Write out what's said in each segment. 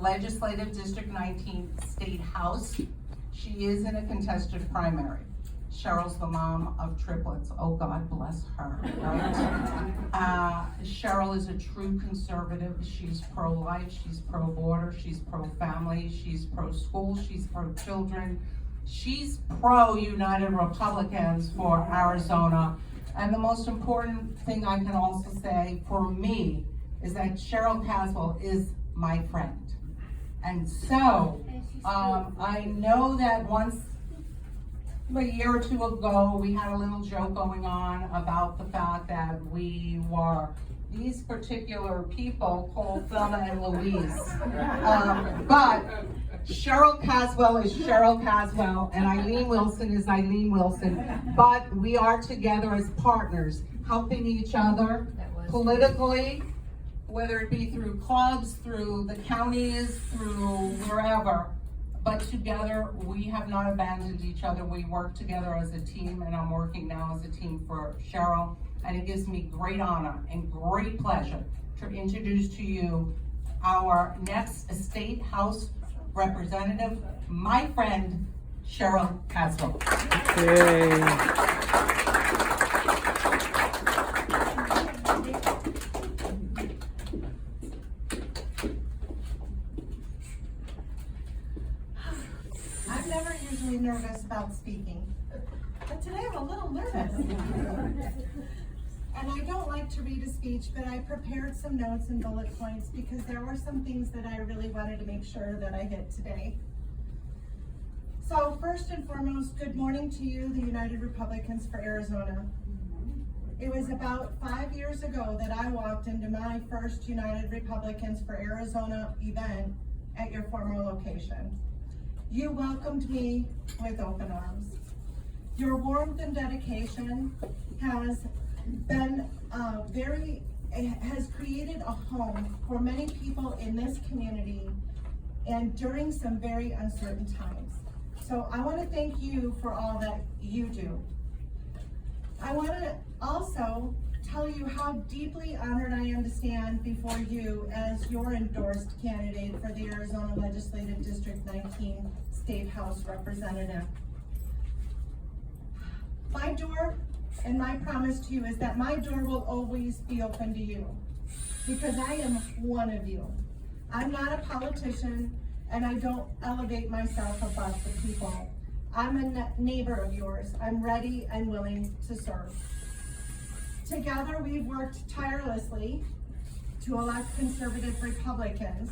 Legislative District 19 State House. She is in a contested primary. Cheryl's the mom of triplets. Oh, God bless her, right? Cheryl is a true conservative. She's pro-life, she's pro-border, she's pro-family, she's pro-school, she's pro-children. She's pro-United Republicans for Arizona. And the most important thing I can also say for me is that Cheryl Caswell is my friend. And so, I know that once a year or two ago, we had a little joke going on about the fact that we were these particular people called Thelma and Louise. But Cheryl Caswell is Cheryl Caswell, and Eileen Wilson is Eileen Wilson. But we are together as partners, helping each other politically, whether it be through clubs, through the counties, through wherever. But together, we have not abandoned each other. We work together as a team, and I'm working now as a team for Cheryl. And it gives me great honor and great pleasure to introduce to you our next State House representative, my friend, Cheryl Caswell. I'm never usually nervous about speaking, but today I'm a little nervous. And I don't like to read a speech, but I prepared some notes and bullet points because there were some things that I really wanted to make sure that I hit today. So first and foremost, good morning to you, the United Republicans for Arizona. It was about 5 years ago that I walked into my first United Republicans for Arizona event at your former location. You welcomed me with open arms. Your warmth and dedication has been has created a home for many people in this community and during some very uncertain times. So I want to thank you for all that you do. I want to also tell you how deeply honored I am to stand before you as your endorsed candidate for the Arizona Legislative District 19 State House Representative. My door and my promise to you is that my door will always be open to you because I am one of you. I'm not a politician and I don't elevate myself above the people. I'm a neighbor of yours. I'm ready and willing to serve. Together we've worked tirelessly to elect conservative Republicans,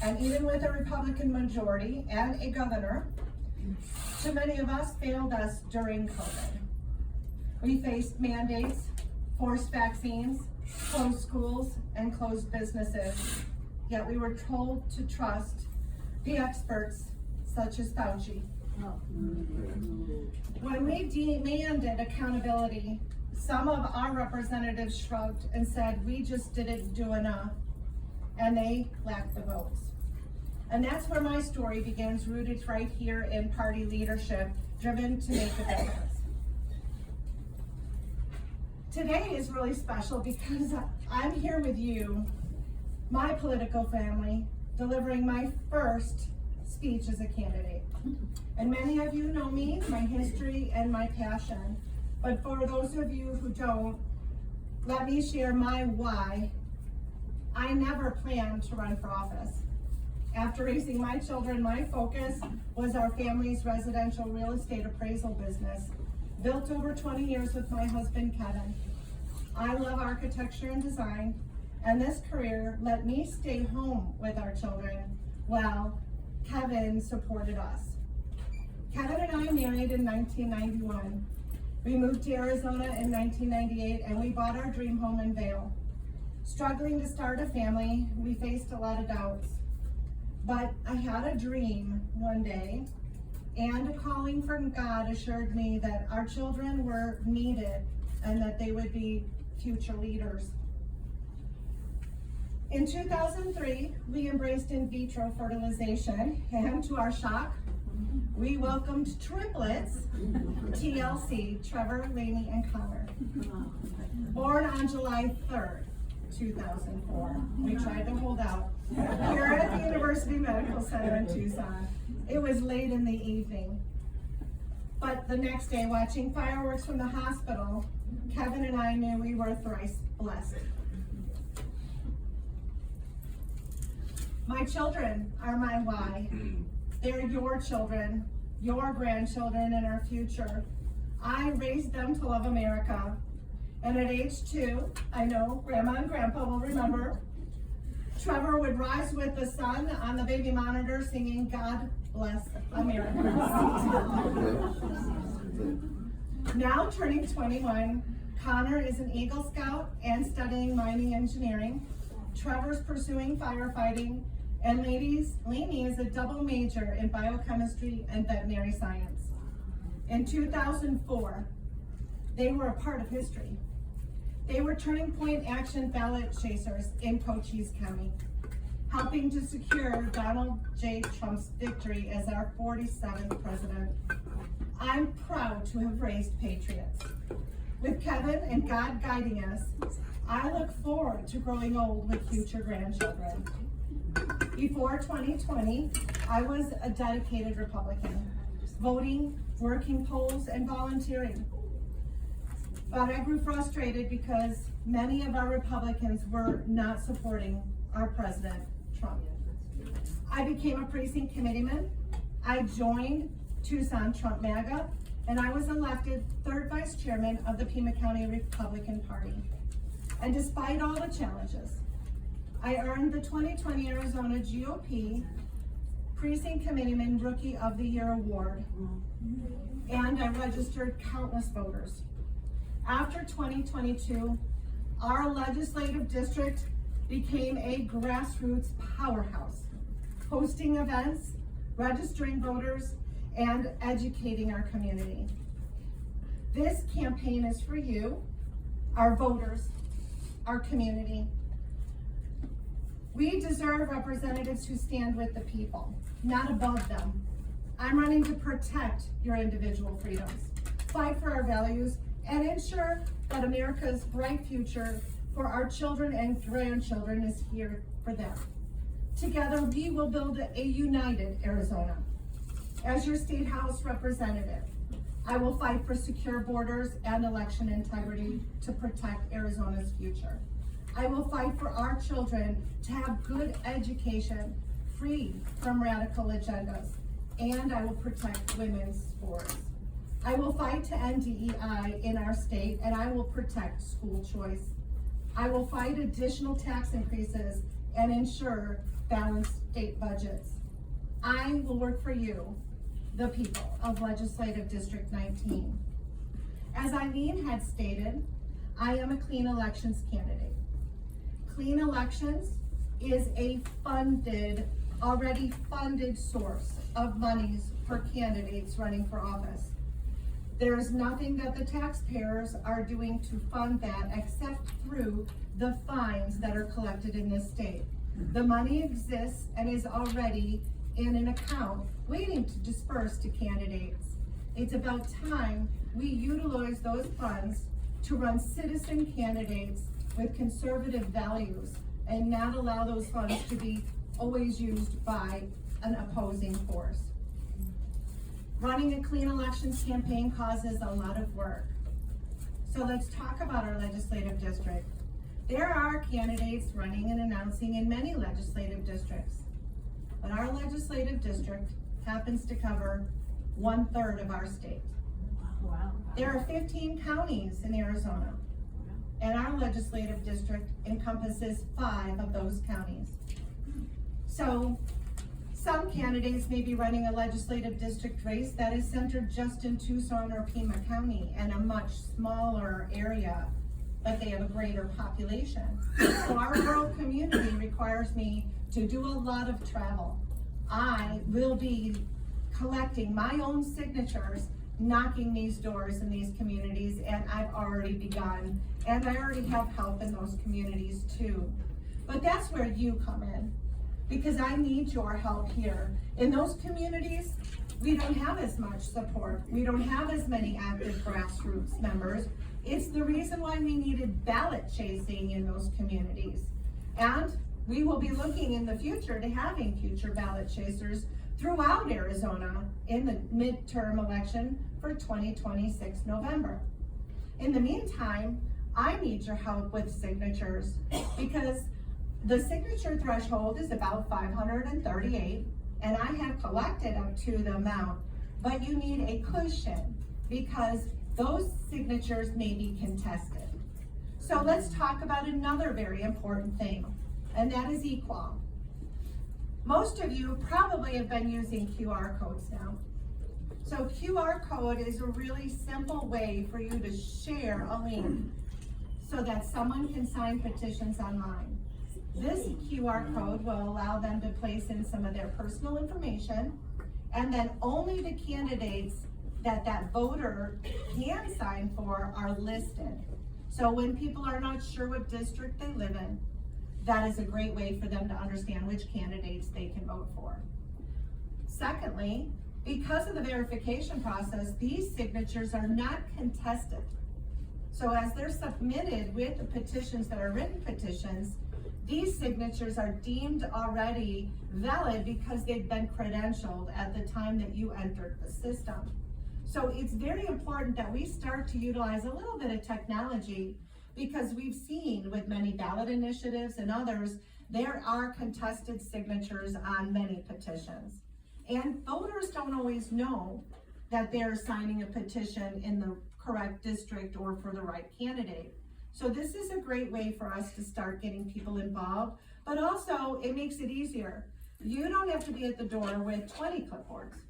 and even with a Republican majority and a governor, too many of us failed us during COVID. We faced mandates, forced vaccines, closed schools, and closed businesses, yet we were told to trust the experts such as Fauci. When we demanded accountability, some of our representatives shrugged and said we just didn't do enough, and they lacked the votes. And that's where my story begins, rooted right here in party leadership, driven to make a difference. Today is really special because I'm here with you, my political family, delivering my first speech as a candidate. And many of you know me, my history, and my passion. But for those of you who don't, let me share my why. I never planned to run for office. After raising my children, my focus was our family's residential real estate appraisal business, built over 20 years with my husband, Kevin. I love architecture and design, and this career let me stay home with our children while Kevin supported us. Kevin and I married in 1991. We moved to Arizona in 1998, and we bought our dream home in Vail. Struggling to start a family, we faced a lot of doubts. But I had a dream one day, and a calling from God assured me that our children were needed and that they would be future leaders. In 2003, we embraced in vitro fertilization, and to our shock, we welcomed triplets, TLC, Trevor, Lainey, and Connor. Born on July 3rd, 2004. We tried to hold out. Here at the University University Medical Center in Tucson. It was late in the evening. But the next day, watching fireworks from the hospital, Kevin and I knew we were thrice blessed. My children are my why. They're your children, your grandchildren, and our future. I raised them to love America. And at age 2, I know Grandma and Grandpa will remember, Trevor would rise with the sun on the baby monitor singing, "God Bless America." Now turning 21, Connor is an Eagle Scout and studying mining engineering. Trevor's pursuing firefighting, and Lainey is a double major in biochemistry and veterinary science. In 2004, they were a part of history. They were Turning Point Action ballot chasers in Cochise County, helping to secure Donald J. Trump's victory as our 47th president. I'm proud to have raised patriots. With Kevin and God guiding us, I look forward to growing old with future grandchildren. Before 2020, I was a dedicated Republican, voting, working polls, and volunteering. But I grew frustrated because many of our Republicans were not supporting our President, Trump. I became a precinct committeeman. I joined Tucson Trump MAGA, and I was elected 3rd vice chairman of the Pima County Republican Party. And despite all the challenges, I earned the 2020 Arizona GOP Precinct Committeeman Rookie of the Year Award, and I registered countless voters. After 2022, our legislative district became a grassroots powerhouse, hosting events, registering voters, and educating our community. This campaign is for you, our voters, our community. We deserve representatives who stand with the people, not above them. I'm running to protect your individual freedoms, fight for our values, and ensure that America's bright future for our children and grandchildren is here for them. Together, we will build a united Arizona. As your State House representative, I will fight for secure borders and election integrity to protect Arizona's future. I will fight for our children to have good education, free from radical agendas, and I will protect women's sports. I will fight to end DEI in our state, and I will protect school choice. I will fight additional tax increases and ensure balanced state budgets. I will work for you, the people of Legislative District 19. As Eileen had stated, I am a clean elections candidate. Clean elections is a already funded source of monies for candidates running for office. There is nothing that the taxpayers are doing to fund that except through the fines that are collected in this state. The money exists and is already in an account waiting to disperse to candidates. It's about time we utilize those funds to run citizen candidates with conservative values and not allow those funds to be always used by an opposing force. Running a clean elections campaign causes a lot of work. So let's talk about our legislative district. There are candidates running and announcing in many legislative districts, but our legislative district happens to cover 1/3 of our state. Wow. There are 15 counties in Arizona, and our legislative district encompasses 5 of those counties. So some candidates may be running a legislative district race that is centered just in Tucson or Pima County and a much smaller area, but they have a greater population. So our rural community requires me to do a lot of travel. I will be collecting my own signatures, knocking these doors in these communities, and I've already begun. And I already have help in those communities too. But that's where you come in, because I need your help here. In those communities, we don't have as much support. We don't have as many active grassroots members. It's the reason why we needed ballot chasing in those communities. And We will be looking in the future to having future ballot chasers throughout Arizona in the midterm election for 2026 November. In the meantime, I need your help with signatures because the signature threshold is about 538, and I have collected up to the amount, but you need a cushion because those signatures may be contested. So let's talk about another very important thing, and that is equal. Most of you probably have been using QR codes now. So QR code is a really simple way for you to share a link so that someone can sign petitions online. This QR code will allow them to place in some of their personal information, and then only the candidates that voter can sign for are listed. So when people are not sure what district they live in, that is a great way for them to understand which candidates they can vote for. Secondly, because of the verification process, these signatures are not contested. So as they're submitted with the petitions that are written petitions, these signatures are deemed already valid because they've been credentialed at the time that you entered the system. So it's very important that we start to utilize a little bit of technology because we've seen with many ballot initiatives and others, there are contested signatures on many petitions. And voters don't always know that they're signing a petition in the correct district or for the right candidate. So this is a great way for us to start getting people involved, but also it makes it easier. You don't have to be at the door with 20 clipboards.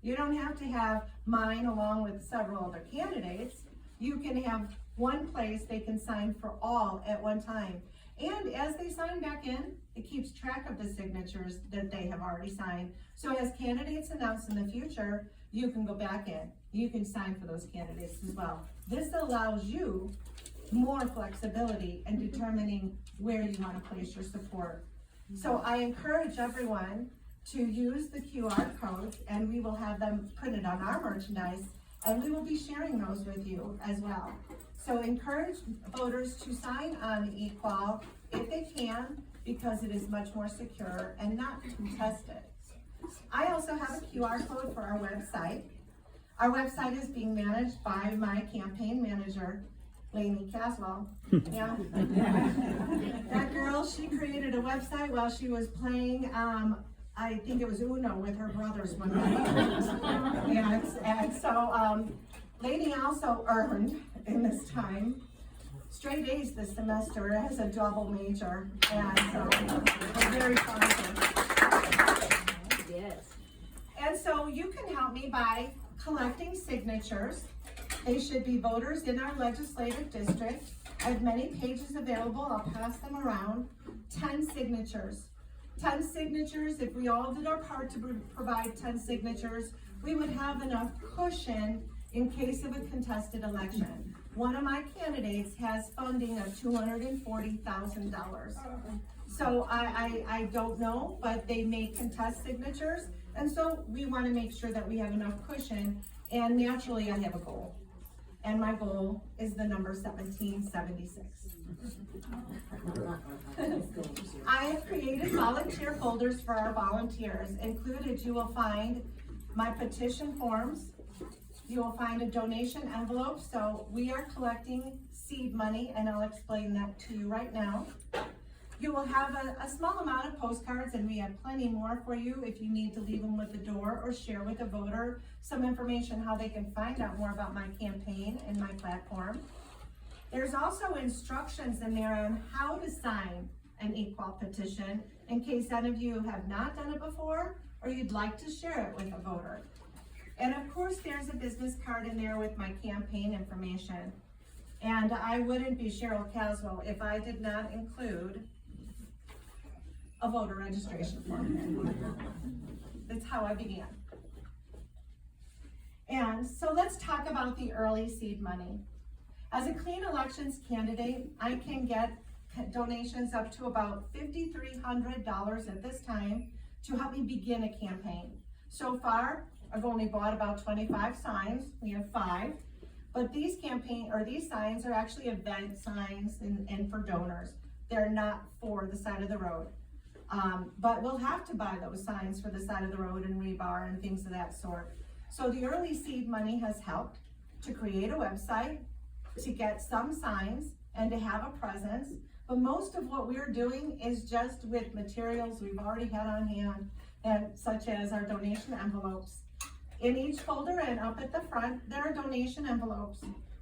You don't have to have mine along with several other candidates. You can have one place they can sign for all at one time. And as they sign back in, it keeps track of the signatures that they have already signed. So as candidates announced in the future, you can go back in. You can sign for those candidates as well. This allows you more flexibility in determining where you want to place your support. So I encourage everyone to use the QR codes, and we will have them printed on our merchandise, and we will be sharing those with you as well. So encourage voters to sign on eQual if they can, because it is much more secure and not contested. I also have a QR code for our website. Our website is being managed by my campaign manager, Caswell. Yeah. That girl, she created a website while she was playing, I think it was Uno with her brothers one night. And so, Lady also earned in this time straight A's this semester as a double major, and so I'm very proud of her. Yes. And so you can help me by collecting signatures. They should be voters in our legislative district. I have many pages available. I'll pass them around. 10 signatures. 10 signatures. If we all did our part to provide 10 signatures, we would have enough cushion in case of a contested election. One of my candidates has funding of $240,000. So I don't know, but they may contest signatures. And so we want to make sure that we have enough cushion. And naturally, I have a goal. And my goal is the number 1776. I have created volunteer folders for our volunteers. Included, you will find my petition forms. You will find a donation envelope. So we are collecting seed money, and I'll explain that to you right now. You will have a small amount of postcards, and we have plenty more for you if you need to leave them with the door or share with a voter some information how they can find out more about my campaign and my platform. There's also instructions in there on how to sign an equal petition in case any of you have not done it before or you'd like to share it with a voter. And of course, there's a business card in there with my campaign information. And I wouldn't be Cheryl Caswell if I did not include a voter registration form. That's how I began. And so let's talk about the early seed money. As a clean elections candidate, I can get donations up to about $5,300 at this time to help me begin a campaign. So far, I've only bought about 25 signs. We have 5. But these signs are actually event signs and for donors. They're not for the side of the road. But we'll have to buy those signs for the side of the road and rebar and things of that sort. So the early seed money has helped to create a website, to get some signs, and to have a presence. But most of what we're doing is just with materials we've already had on hand, and such as our donation envelopes. In each folder and up at the front, there are donation envelopes.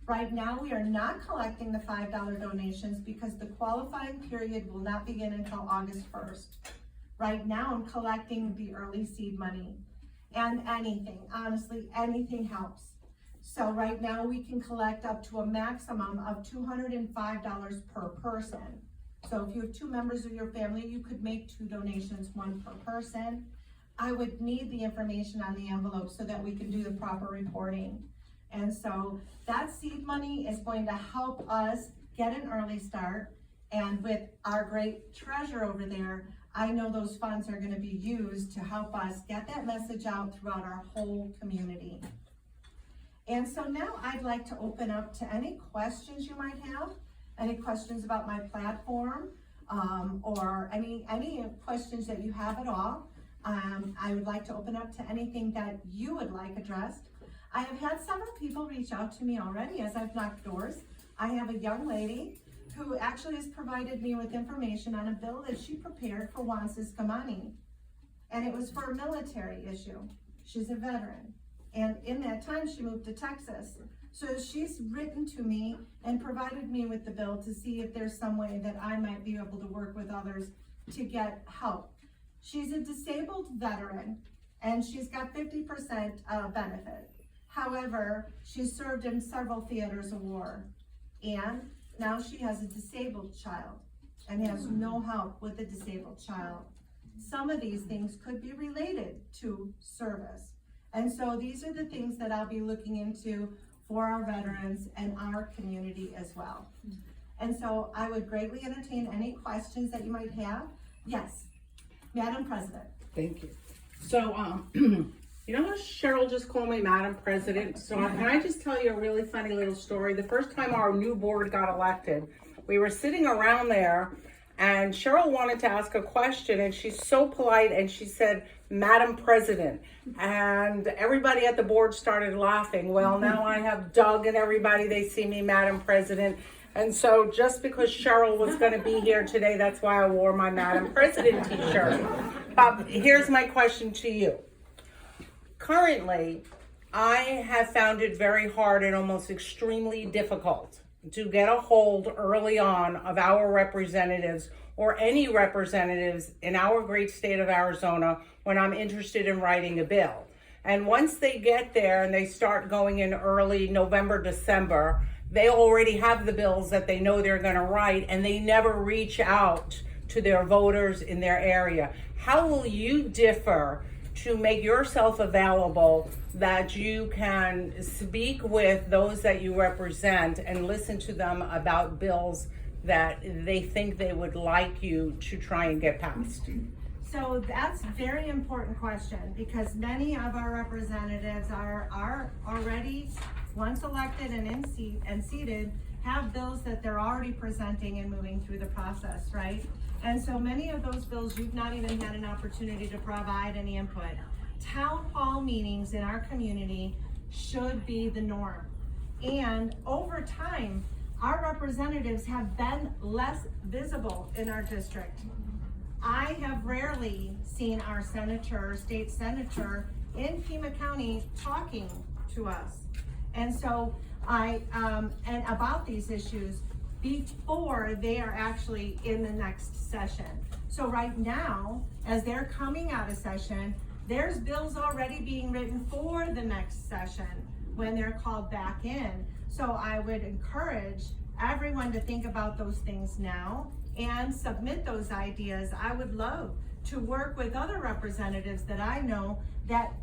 Right now, we are not collecting the $5 donations because the qualifying period will not begin until August 1st. Right now, I'm collecting the early seed money, and anything, honestly, anything helps. So right now, we can collect up to a maximum of $205 per person. So if you have 2 members of your family, you could make 2 donations, 1 per person. I would need the information on the envelope so that we can do the proper reporting. And so that seed money is going to help us get an early start. And with our great treasurer over there, I know those funds are going to be used to help us get that message out throughout our whole community. And so now I'd like to open up to any questions you might have, any questions about my platform, or any questions that you have at all. I would like to open up to anything that you would like addressed. I have had several people reach out to me already as I've knocked doors. I have a young lady who actually has provided me with information on a bill that she prepared for Juan Siscamani. And it was for a military issue. She's a veteran. And in that time, she moved to Texas. So she's written to me and provided me with the bill to see if there's some way that I might be able to work with others to get help. She's a disabled veteran, and she's got 50% benefit. However, she's served in several theaters of war, and now she has a disabled child and has no help with a disabled child. Some of these things could be related to service. And so these are the things that I'll be looking into for our veterans and our community as well. And so I would greatly entertain any questions that you might have. Yes, Madam President. Thank you. So, you know how Cheryl just called me Madam President? So can I just tell you a really funny little story? The first time our new board got elected, we were sitting around there and Cheryl wanted to ask a question and she's so polite and she said, Madam President. And everybody at the board started laughing. Well, now I have Doug and everybody, they see me Madam President. And so just because Cheryl was going to be here today, that's why I wore my Madam President t-shirt. But here's my question to you. Currently, I have found it very hard and almost extremely difficult to get a hold early on of our representatives or any representatives in our great state of Arizona when I'm interested in writing a bill. And once they get there and they start going in early November, December, they already have the bills that they know they're going to write and they never reach out to their voters in their area. How will you differ to make yourself available that you can speak with those that you represent and listen to them about bills that they think they would like you to try and get passed? So that's a very important question because many of our representatives are already, once elected and seated, have bills that they're already presenting and moving through the process, right? And so many of those bills you've not even had an opportunity to provide any input. Town hall meetings in our community should be the norm. And over time, our representatives have been less visible in our district. I have rarely seen our senator, state senator in Pima County talking to us. And so and about these issues before they are actually in the next session. So right now, as they're coming out of session, there's bills already being written for the next session when they're called back in. So I would encourage everyone to think about those things now and submit those ideas. I would love to work with other representatives that I know that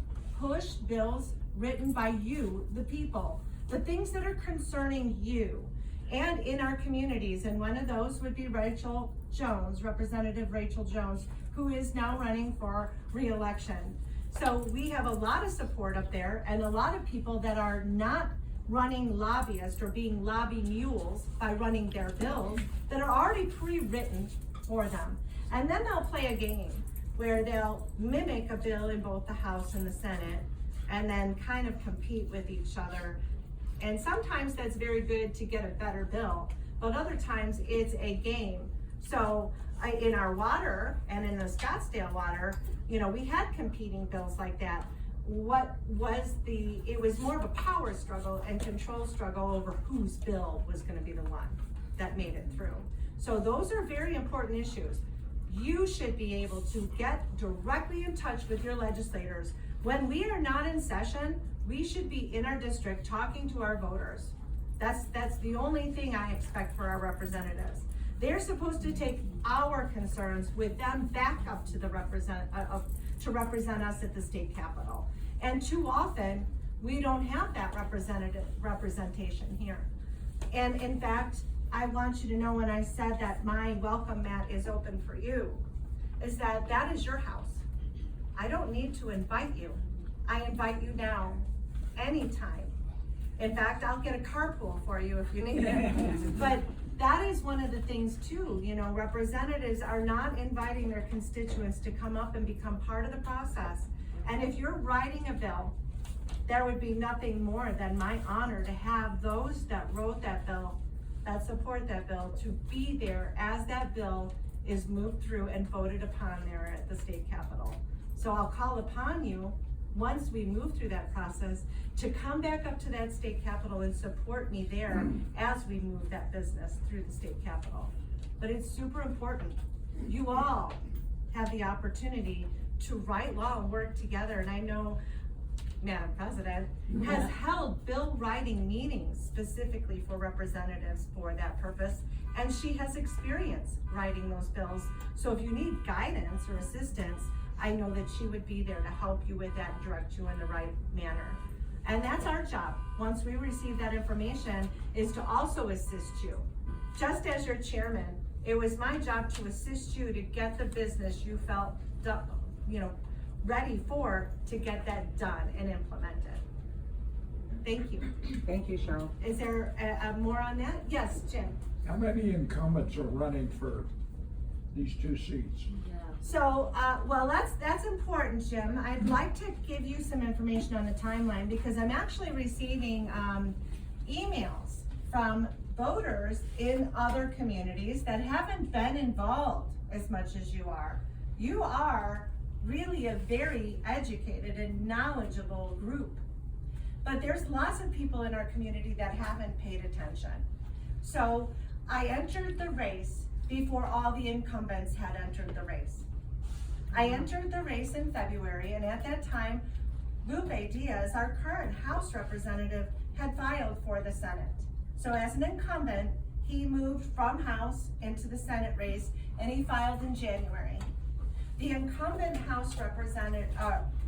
push bills written by you, the people, the things that are concerning you and in our communities. And one of those would be Rachel Jones, Representative Rachel Jones, who is now running for re-election. So we have a lot of support up there and a lot of people that are not running lobbyists or being lobby mules by running their bills that are already pre-written for them. And then they'll play a game where they'll mimic a bill in both the House and the Senate and then kind of compete with each other. And sometimes that's very good to get a better bill, but other times it's a game. So in our water and in the Scottsdale water, you know, we had competing bills like that. It was more of a power struggle and control struggle over whose bill was gonna be the one that made it through. So those are very important issues. You should be able to get directly in touch with your legislators. When we are not in session, we should be in our district talking to our voters. That's the only thing I expect for our representatives. They're supposed to take our concerns with them back up to the to represent us at the state capitol. And too often, we don't have that representation here. And in fact, I want you to know when I said that my welcome mat is open for you, is that is your house. I don't need to invite you. I invite you now, anytime. In fact, I'll get a carpool for you if you need it. But that is one of the things too, you know, representatives are not inviting their constituents to come up and become part of the process. And if you're writing a bill, there would be nothing more than my honor to have those that wrote that bill, that support that bill, to be there as that bill is moved through and voted upon there at the state capitol. So I'll call upon you, once we move through that process, to come back up to that state capitol and support me there as we move that business through the state capitol. But it's super important. You all have the opportunity to write law and work together. And I know Madam President has held bill writing meetings specifically for representatives for that purpose. And she has experience writing those bills. So if you need guidance or assistance, I know that she would be there to help you with that and direct you in the right manner. And that's our job, once we receive that information, is to also assist you. Just as your chairman, it was my job to assist you to get the business you felt, you know, ready for, to get that done and implemented. Thank you. Thank you, Cheryl. Is there more on that? Yes, Jim. How many incumbents are running for these two seats? So, well, that's important, Jim. I'd like to give you some information on the timeline because I'm actually receiving emails from voters in other communities that haven't been involved as much as you are. You are really a very educated and knowledgeable group. But there's lots of people in our community that haven't paid attention. So I entered the race before all the incumbents had entered the race. I entered the race in February, and at that time, Lupe Diaz, our current House representative, had filed for the Senate. So as an incumbent, he moved from House into the Senate race, and he filed in January. The incumbent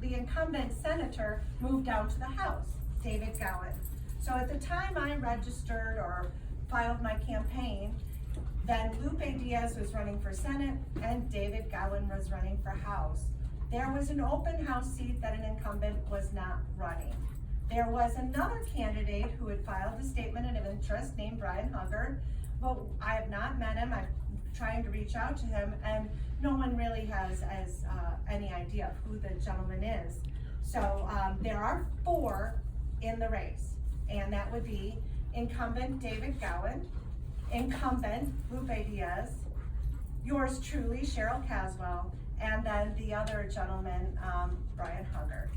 the incumbent senator moved down to the House, David Gowan. So at the time I registered or filed my campaign, then Lupe Diaz was running for Senate and David Gowan was running for House. There was an open House seat that an incumbent was not running. There was another candidate who had filed a statement of interest named Brian Huggard, but I have not met him. I'm trying to reach out to him, and no one really has any idea of who the gentleman is. So there are 4 in the race, and that would be incumbent David Gowan, incumbent Lupe Diaz, yours truly, Cheryl Caswell, and then the other gentleman, Brian Huggard.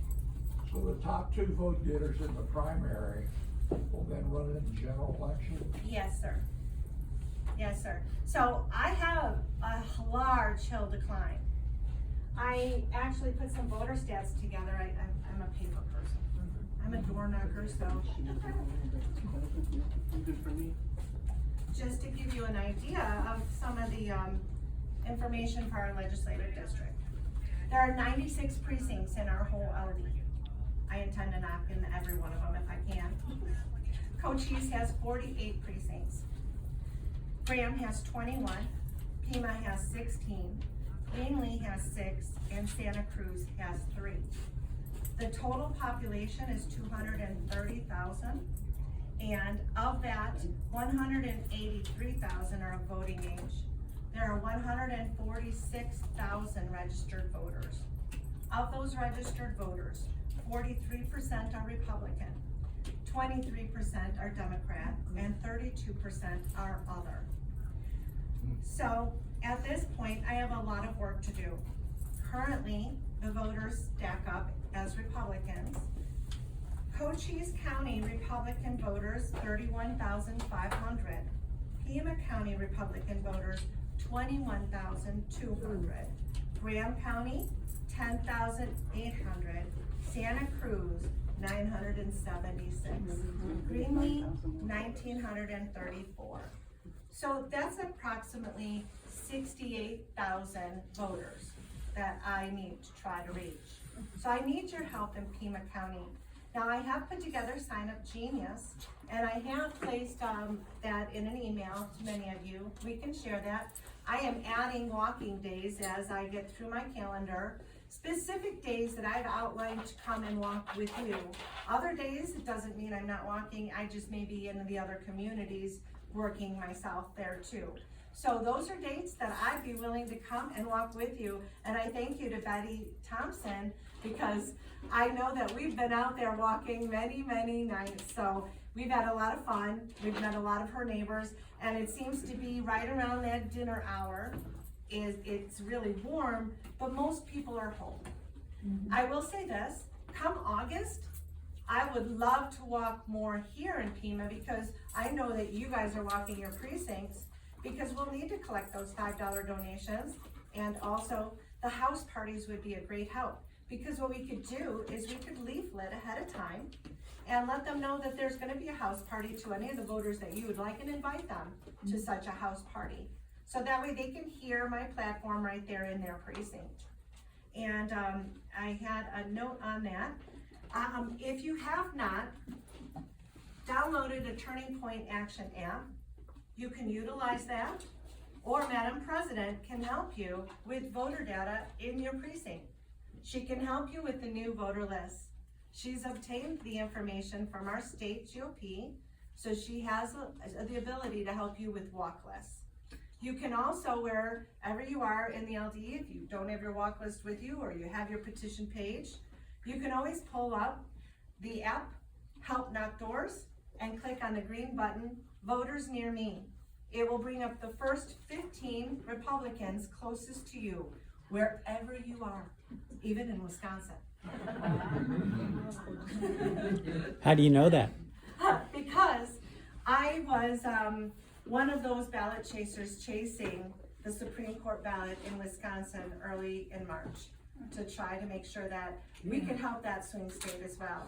So the top 2 vote getters in the primary will then run in the general election? Yes, sir. Yes, sir. So I have a large hill to climb. I actually put some voter stats together. I'm a paper person. I'm a door knocker, so. Just to give you an idea of some of the information for our legislative district. There are 96 precincts in our whole LD. I intend to knock in every one of them if I can. Cochise has 48 precincts. Graham has 21, Pima has 16, Greenlee has 6, and Santa Cruz has 3. The total population is 230,000, and of that, 183,000 are of voting age. there are 146,000 registered voters. Of those registered voters, 43% are Republican, 23% are Democrat, and 32% are other. So at this point, I have a lot of work to do. Currently, the voters stack up as Republicans. Cochise County Republican voters, 31,500. Pima County Republican voters, 21,200. Graham County, 10,800. Santa Cruz, 976. Greenlee, 1,934. So that's approximately 68,000 voters that I need to try to reach. So I need your help in Pima County. Now I have put together Sign Up Genius, and I have placed that in an email to many of you. We can share that. I am adding walking days as I get through my calendar. Specific days that I've outlined to come and walk with you. Other days, it doesn't mean I'm not walking, I just may be in the other communities working myself there too. So those are dates that I'd be willing to come and walk with you. And I thank you to Betty Thompson, because I know that we've been out there walking many, many nights. So we've had a lot of fun. We've met a lot of her neighbors, and it seems to be right around that dinner hour. It's really warm, but most people are home. I will say this, come August, I would love to walk more here in Pima, because I know that you guys are walking your precincts, because we'll need to collect those $5 donations. And also the house parties would be a great help, because what we could do is we could leaflet ahead of time and let them know that there's gonna be a house party to any of the voters that you would like, and invite them to such a house party. So that way they can hear my platform right there in their precinct. And I had a note on that. If you have not downloaded a Turning Point Action app, you can utilize that, or Madam President can help you with voter data in your precinct. She can help you with the new voter list. She's obtained the information from our state GOP, so she has the ability to help you with walk lists. You can also, wherever you are in the LD, if you don't have your walk list with you, or you have your petition page, you can always pull up the app, Help Knock Doors, and click on the green button, Voters Near Me. It will bring up the first 15 Republicans closest to you, wherever you are, even in Wisconsin. How do you know that? Because I was one of those ballot chasers chasing the Supreme Court ballot in Wisconsin early in March, to try to make sure that we can help that swing state as well.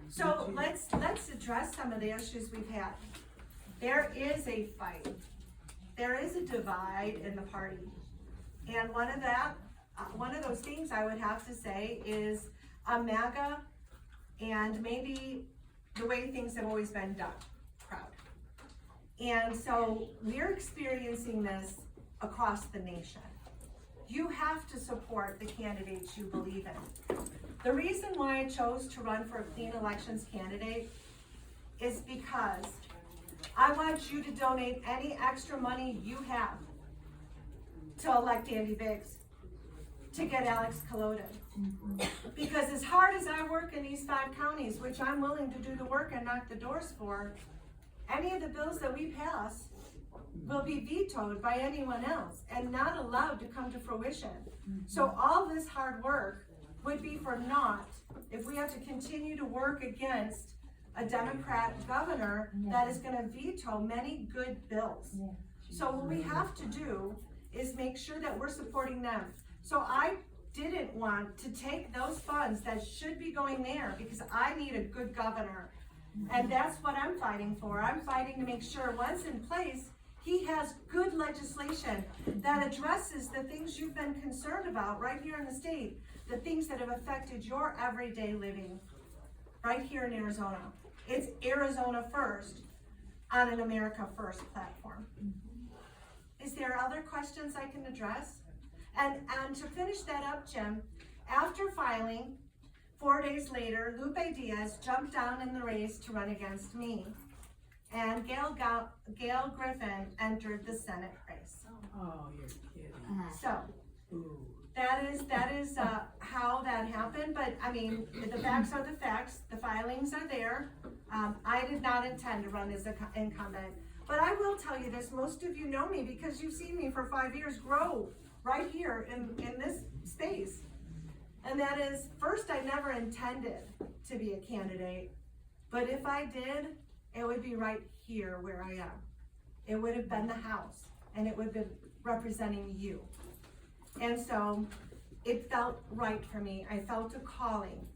So let's address some of the issues we've had. There is a fight. There is a divide in the party. And one of those things I would have to say is a MAGA, and maybe the way things have always been done, crowd. And so we're experiencing this across the nation. You have to support the candidates you believe in. The reason why I chose to run for a clean elections candidate is because I want you to donate any extra money you have to elect Andy Biggs, to get Alex Kalodin. Because as hard as I work in these 5 counties, which I'm willing to do the work and knock the doors for, any of the bills that we pass will be vetoed by anyone else and not allowed to come to fruition. So all this hard work would be for naught if we have to continue to work against a Democrat governor that is gonna veto many good bills. So what we have to do is make sure that we're supporting them. So I didn't want to take those funds that should be going there, because I need a good governor. And that's what I'm fighting for. I'm fighting to make sure once in place, he has good legislation that addresses the things you've been concerned about right here in the state, the things that have affected your everyday living right here in Arizona. It's Arizona first on an America First platform. Is there other questions I can address? And to finish that up, Jim, after filing, 4 days later, Lupe Diaz jumped down in the race to run against me, and Gail Griffin entered the Senate race. Oh, you're kidding. So, Ooh. that is how that happened, but I mean, the facts are the facts, the filings are there. I did not intend to run as an incumbent, but I will tell you this, most of you know me because you've seen me for 5 years grow right here in this space. And that is, first, I never intended to be a candidate, but if I did, it would be right here where I am. It would have been the House, and it would have been representing you. And so it felt right for me. I felt a calling.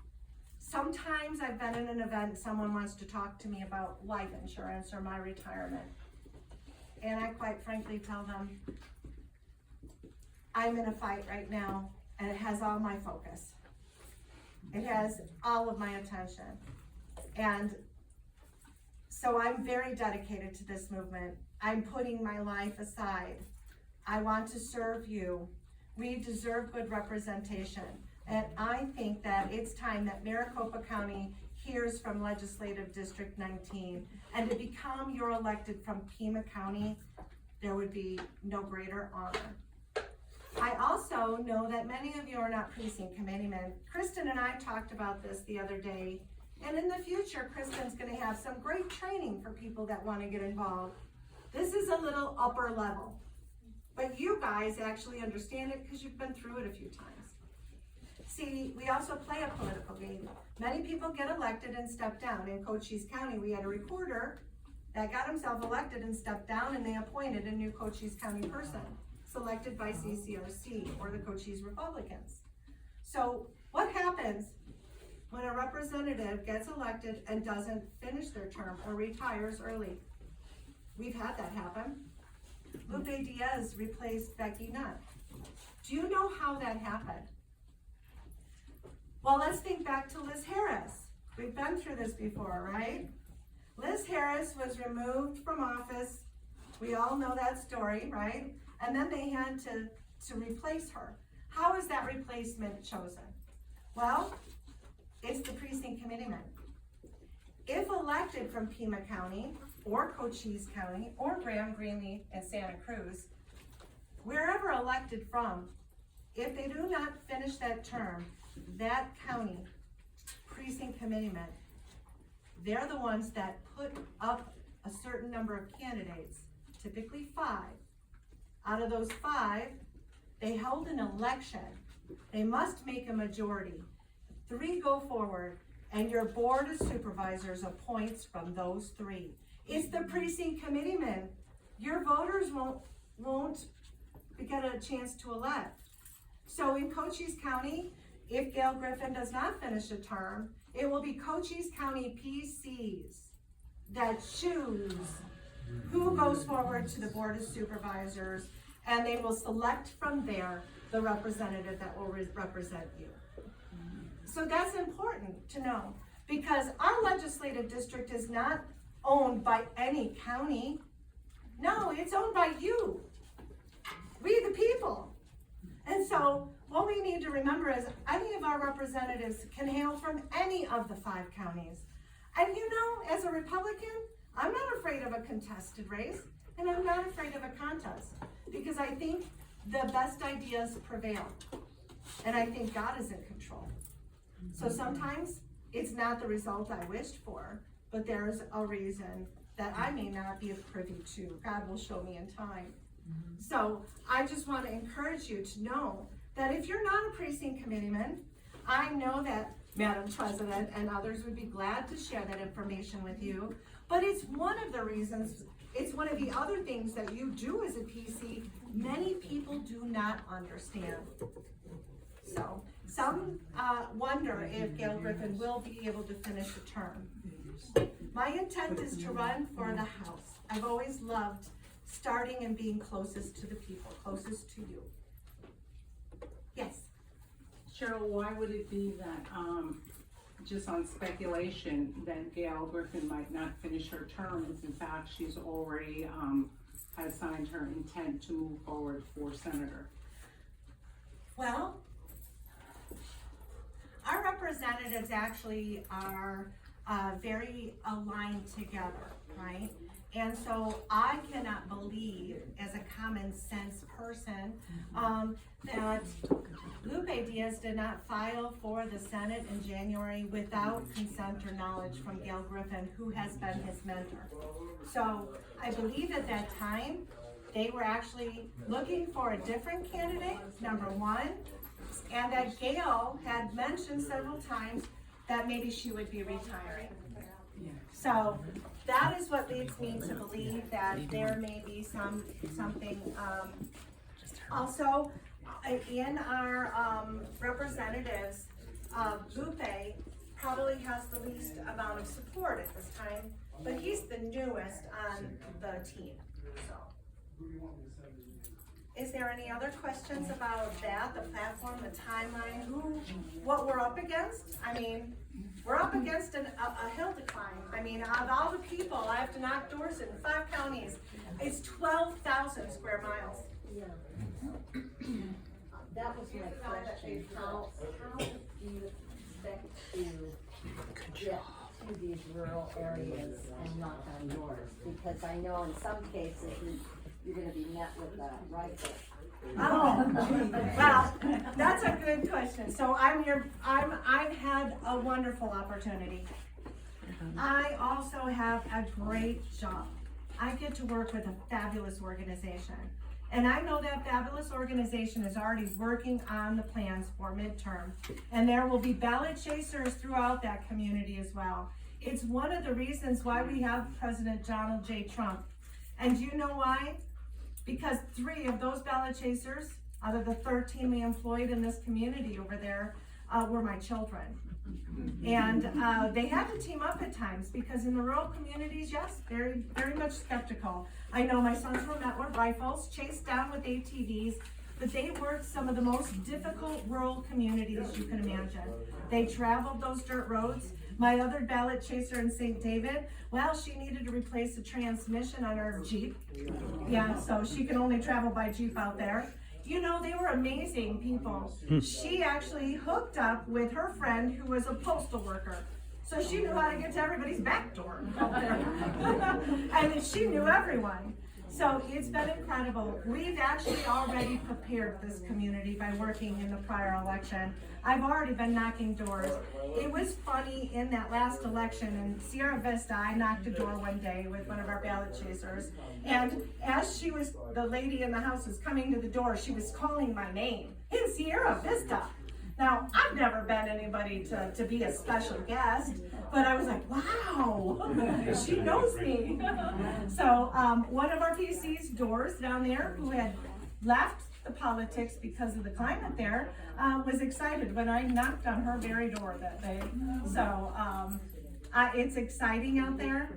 Sometimes I've been in an event and someone wants to talk to me about life insurance or my retirement. And I quite frankly tell them, I'm in a fight right now and it has all my focus. It has all of my attention. And so I'm very dedicated to this movement. I'm putting my life aside. I want to serve you. We deserve good representation. And I think that it's time that Maricopa County hears from Legislative District 19. And to become your elected from Pima County, there would be no greater honor. I also know that many of you are not precinct committeemen. Kristen and I talked about this the other day. And in the future, Kristen's gonna have some great training for people that wanna get involved. This is a little upper level. But you guys actually understand it because you've been through it a few times. See, we also play a political game. Many people get elected and step down. In Cochise County, we had a recorder that got himself elected and stepped down, and they appointed a new Cochise County person, selected by CCRC or the Cochise Republicans. So what happens when a representative gets elected and doesn't finish their term or retires early? We've had that happen. Lupe Diaz replaced Becky Nutt. Do you know how that happened? Well, let's think back to Liz Harris. We've been through this before, right? Liz Harris was removed from office. We all know that story, right? And then they had to replace her. How is that replacement chosen? Well, it's the precinct committeeman. If elected from Pima County, or Cochise County, or Graham, Greenlee, and Santa Cruz, wherever elected from, if they do not finish that term, that county precinct committeeman, they're the ones that put up a certain number of candidates, typically 5. Out of those 5, they held an election. They must make a majority. 3 go forward, and your board of supervisors appoints from those 3. It's the precinct committeeman. Your voters won't get a chance to elect. So in Cochise County, if Gail Griffin does not finish a term, it will be Cochise County PCs that choose who goes forward to the board of supervisors, and they will select from there the representative that will represent you. So that's important to know, because our legislative district is not owned by any county. No, it's owned by you, we the people. And so what we need to remember is any of our representatives can hail from any of the 5 counties. And you know, as a Republican, I'm not afraid of a contested race, and I'm not afraid of a contest, because I think the best ideas prevail. And I think God is in control. So sometimes it's not the result I wished for, but there's a reason that I may not be privy to. God will show me in time. So I just want to encourage you to know that if you're not a precinct committeeman, I know that Madam President and others would be glad to share that information with you, but it's one of the reasons, it's one of the other things that you do as a PC many people do not understand. So some wonder if Gail Griffin will be able to finish a term. My intent is to run for the House. I've always loved starting and being closest to the people, closest to you. Yes? Cheryl, why would it be that, just on speculation, that Gail Griffin might not finish her term if in fact she's already, has signed her intent to move forward for senator? Well, our representatives actually are very aligned together, right? And so I cannot believe, as a common sense person, that Lupe Diaz did not file for the Senate in January without consent or knowledge from Gail Griffin, who has been his mentor. So I believe at that time, they were actually looking for a different candidate, number one, and that Gail had mentioned several times that maybe she would be retiring. So that is what leads me to believe that there may be something, also, in our representatives, Lupe probably has the least amount of support at this time, but he's the newest on the team, so. Is there any other questions about that, the platform, the timeline, what we're up against? I mean, we're up against a hill to climb. I mean, of all the people, I have to knock doors in 5 counties. It's 12,000 square miles. Yeah. That was my question, how do you expect to get to these rural areas and knock on doors? Because I know in some cases you're gonna be met with a rifle. Oh, well, that's a good question. So I've had a wonderful opportunity. I also have a great job. I get to work with a fabulous organization. And I know that fabulous organization is already working on the plans for midterm. And there will be ballot chasers throughout that community as well. It's one of the reasons why we have President Donald J. Trump. And do you know why? Because 3 of those ballot chasers, out of the 13 we employed in this community over there, were my children. And they had to team up at times because in the rural communities, yes, very, very much skeptical. I know my sons were met with rifles, chased down with ATVs, but they worked some of the most difficult rural communities you can imagine. They traveled those dirt roads. My other ballot chaser in St. David, well, she needed to replace the transmission on her Jeep. Yeah, so she can only travel by Jeep out there. You know, they were amazing people. She actually hooked up with her friend who was a postal worker. So she knew how to get to everybody's back door out there. And she knew everyone. So it's been incredible. We've actually already prepared this community by working in the prior election. I've already been knocking doors. It was funny in that last election in Sierra Vista, I knocked a door one day with one of our ballot chasers. And as the lady in the house was coming to the door, she was calling my name in Sierra Vista. Now, I've never been anybody to be a special guest, but I was like, wow, she knows me. So one of our PC's doors down there who had left the politics because of the climate there was excited when I knocked on her very door that day. So it's exciting out there.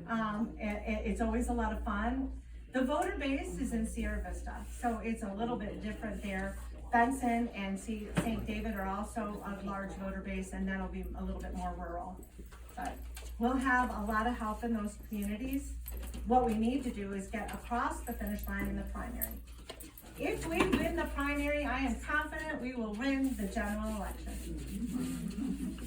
It's always a lot of fun. The voter base is in Sierra Vista, so it's a little bit different there. Benson and St. David are also a large voter base, and that'll be a little bit more rural. But we'll have a lot of help in those communities. What we need to do is get across the finish line in the primary. If we win the primary, I am confident we will win the general election.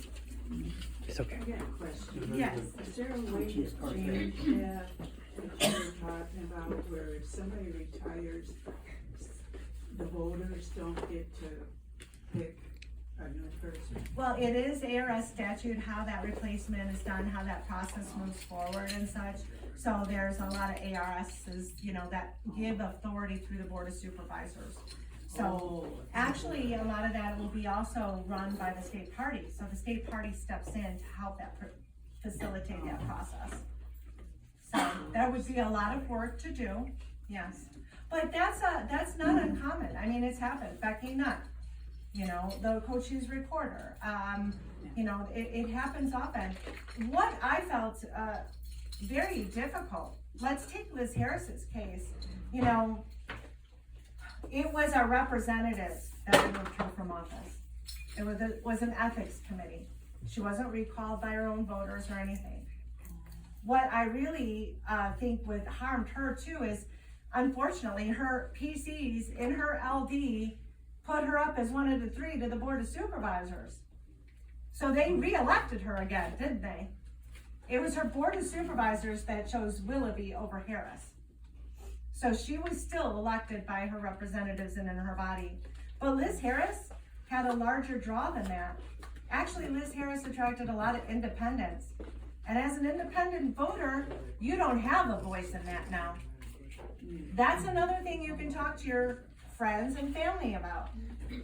It's okay. I got a question. Yes. Is there a way to change that you're talking about where if somebody retires, the voters don't get to pick a new person? Well, it is ARS statute, how that replacement is done, how that process moves forward and such. So there's a lot of ARSs, you know, that give authority through the Board of Supervisors. So actually, a lot of that will be also run by the state party. So the state party steps in to help that facilitate that process. So that would be a lot of work to do, yes. But that's not uncommon. I mean, it's happened. Becky Nutt, you know, the Cochise reporter. You know, it happens often. What I felt very difficult. Let's take Liz Harris's case. You know, it was a representative that removed her from office. It was an ethics committee. She wasn't recalled by her own voters or anything. What I really think would harmed her too is, unfortunately, her PCs in her LD put her up as one of the 3 to the Board of Supervisors. So they re-elected her again, didn't they? It was her board of supervisors that chose Willoughby over Harris. So she was still elected by her representatives and in her body. But Liz Harris had a larger draw than that. Actually, Liz Harris attracted a lot of independents. And as an independent voter, you don't have a voice in that now. That's another thing you can talk to your friends and family about.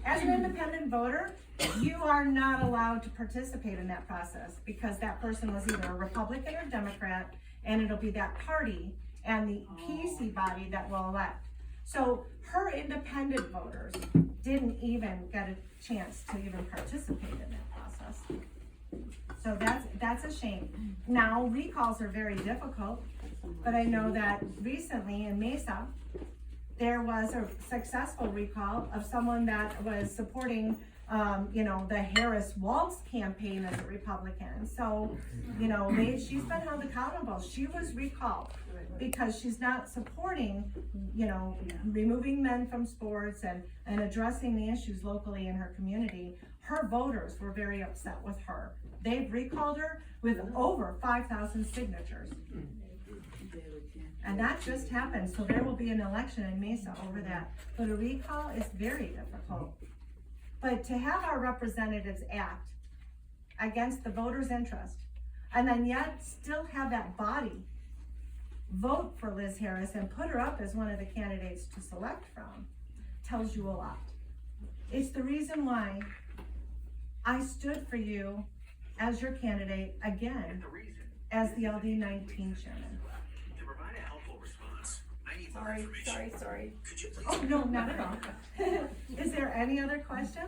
As an independent voter, you are not allowed to participate in that process because that person was either a Republican or Democrat, and it'll be that party and the PC body that will elect. So her independent voters didn't even get a chance to even participate in that process. So that's a shame. Now, recalls are very difficult, but I know that recently in Mesa, there was a successful recall of someone that was supporting, the Harris-Walz campaign as a Republican. So, she's been held accountable. She was recalled because she's not supporting, removing men from sports and addressing the issues locally in her community. Her voters were very upset with her. They've recalled her with over 5,000 signatures. And that just happened, so there will be an election in Mesa over that. But a recall is very difficult. But to have our representatives act against the voters' interest, and then yet still have that body vote for Liz Harris and put her up as one of the candidates to select from, tells you a lot. It's the reason why I stood for you as your candidate again as the LD-19 chairman. Sorry. Oh, no, not at all. Is there any other question?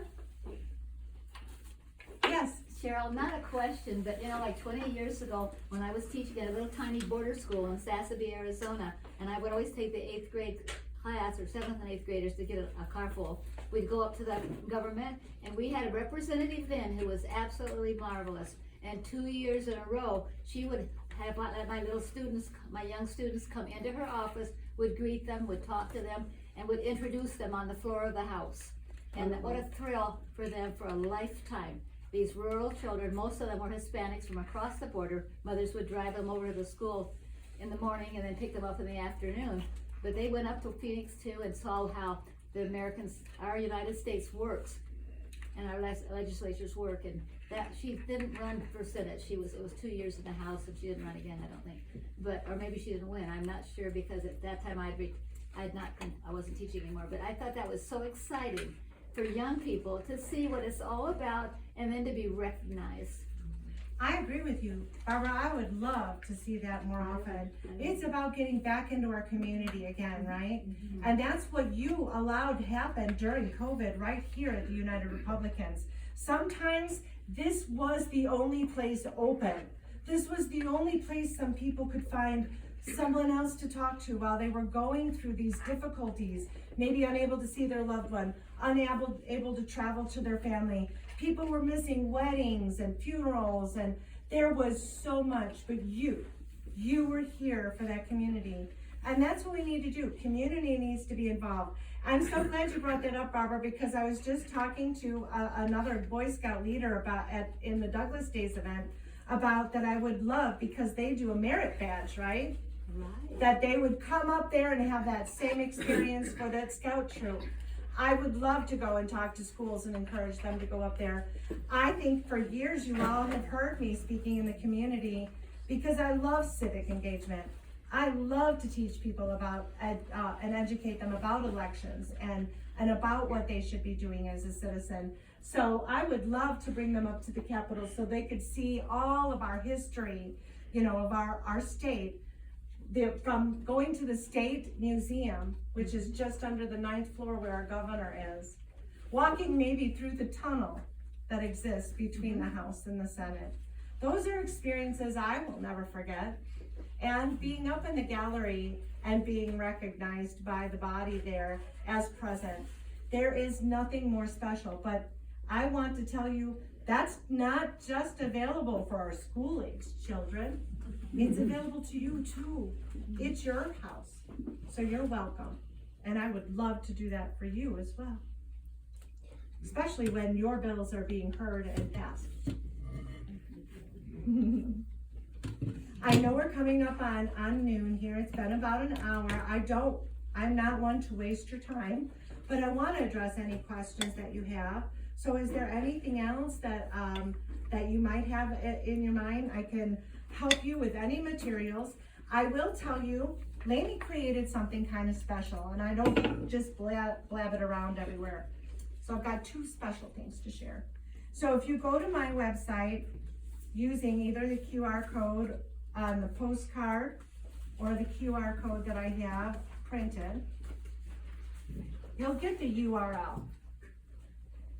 Yes. Cheryl, not a question, but like 20 years ago, when I was teaching at a little tiny border school in Sassabee, Arizona, and I would always take the 8th grade class, or 7th and 8th graders, to get a car full. We'd go up to the government, and we had a representative then who was absolutely marvelous. And 2 years in a row, she would have my little students, my young students, come into her office, would greet them, would talk to them, and would introduce them on the floor of the house. And what a thrill for them for a lifetime. These rural children, most of them were Hispanics from across the border. Mothers would drive them over to the school in the morning and then pick them up in the afternoon. But they went up to Phoenix too and saw how the our United States works and our legislatures work. And that she didn't run for Senate. It was 2 years in the House, and she didn't run again, I don't think. Or maybe she didn't win. I'm not sure, because at that time I wasn't teaching anymore. But I thought that was so exciting for young people to see what it's all about and then to be recognized. I agree with you, Barbara. I would love to see that more often. It's about getting back into our community again, right? And that's what you allowed to happen during COVID right here at the United Republicans. Sometimes this was the only place open. This was the only place some people could find someone else to talk to while they were going through these difficulties, maybe unable to see their loved one, unable to travel to their family. People were missing weddings and funerals, and there was so much, but you were here for that community. And that's what we need to do. Community needs to be involved. I'm so glad you brought that up, Barbara, because I was just talking to another Boy Scout leader in the Douglas Days event about that I would love, because they do a merit badge, right? Right. That they would come up there and have that same experience for that scout troop. I would love to go and talk to schools and encourage them to go up there. I think for years you all have heard me speaking in the community because I love civic engagement. I love to teach people about and educate them about elections and about what they should be doing as a citizen. So I would love to bring them up to the Capitol so they could see all of our history, of our state. From going to the State Museum, which is just under the 9th floor where our governor is, walking maybe through the tunnel that exists between the House and the Senate. Those are experiences I will never forget. And being up in the gallery and being recognized by the body there as present, there is nothing more special. But I want to tell you, that's not just available for our school-aged children. It's available to you too. It's your house, so you're welcome. And I would love to do that for you as well. Especially when your bills are being heard and passed. I know we're coming up on noon here. It's been about an hour. I'm not one to waste your time, but I want to address any questions that you have. So is there anything else that you might have in your mind? I can help you with any materials. I will tell you, Lainey created something kind of special, and I don't just blab it around everywhere. So I've got two special things to share. So if you go to my website using either the QR code on the postcard or the QR code that I have printed, you'll get the URL.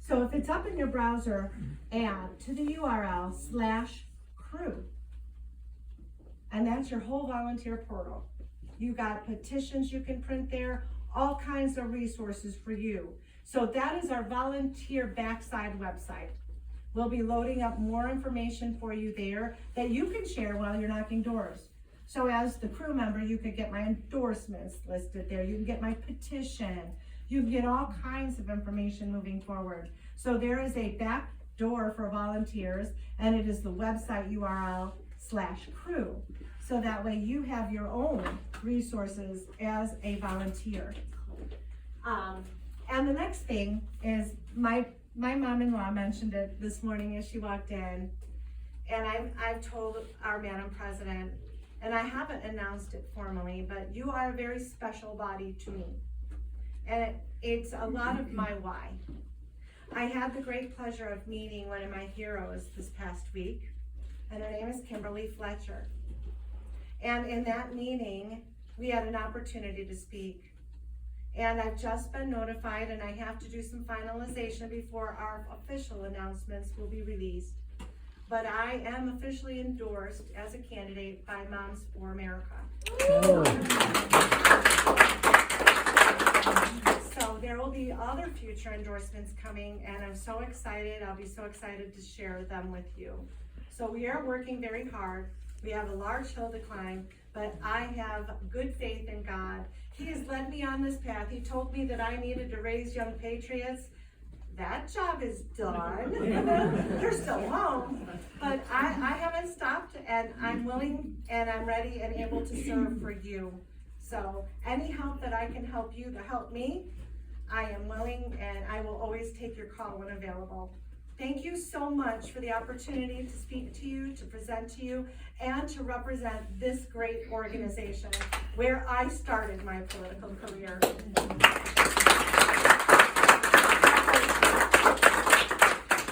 So if it's up in your browser, add to the URL /crew. And that's your whole volunteer portal. You got petitions you can print there, all kinds of resources for you. So that is our volunteer backside website. We'll be loading up more information for you there that you can share while you're knocking doors. So as the crew member, you could get my endorsements listed there. You can get my petition. You can get all kinds of information moving forward. So there is a back door for volunteers, and it is the website URL /crew. So that way you have your own resources as a volunteer. And the next thing is my mom-in-law mentioned it this morning as she walked in, and I've told our Madam President, and I haven't announced it formally, but you are a very special body to me. And it's a lot of my why. I had the great pleasure of meeting one of my heroes this past week, and her name is Kimberly Fletcher. And in that meeting, we had an opportunity to speak. And I've just been notified, and I have to do some finalization before our official announcements will be released. But I am officially endorsed as a candidate by Moms for America. So there will be other future endorsements coming, and I'm so excited. I'll be so excited to share them with you. So we are working very hard. We have a large hill to climb, but I have good faith in God. He has led me on this path. He told me that I needed to raise young patriots. That job is done. They're still home, but I haven't stopped, and I'm willing and I'm ready and able to serve for you. So any help that I can help you to help me, I am willing, and I will always take your call when available. Thank you so much for the opportunity to speak to you, to present to you, and to represent this great organization where I started my political career.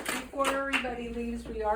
Before everybody leaves, we are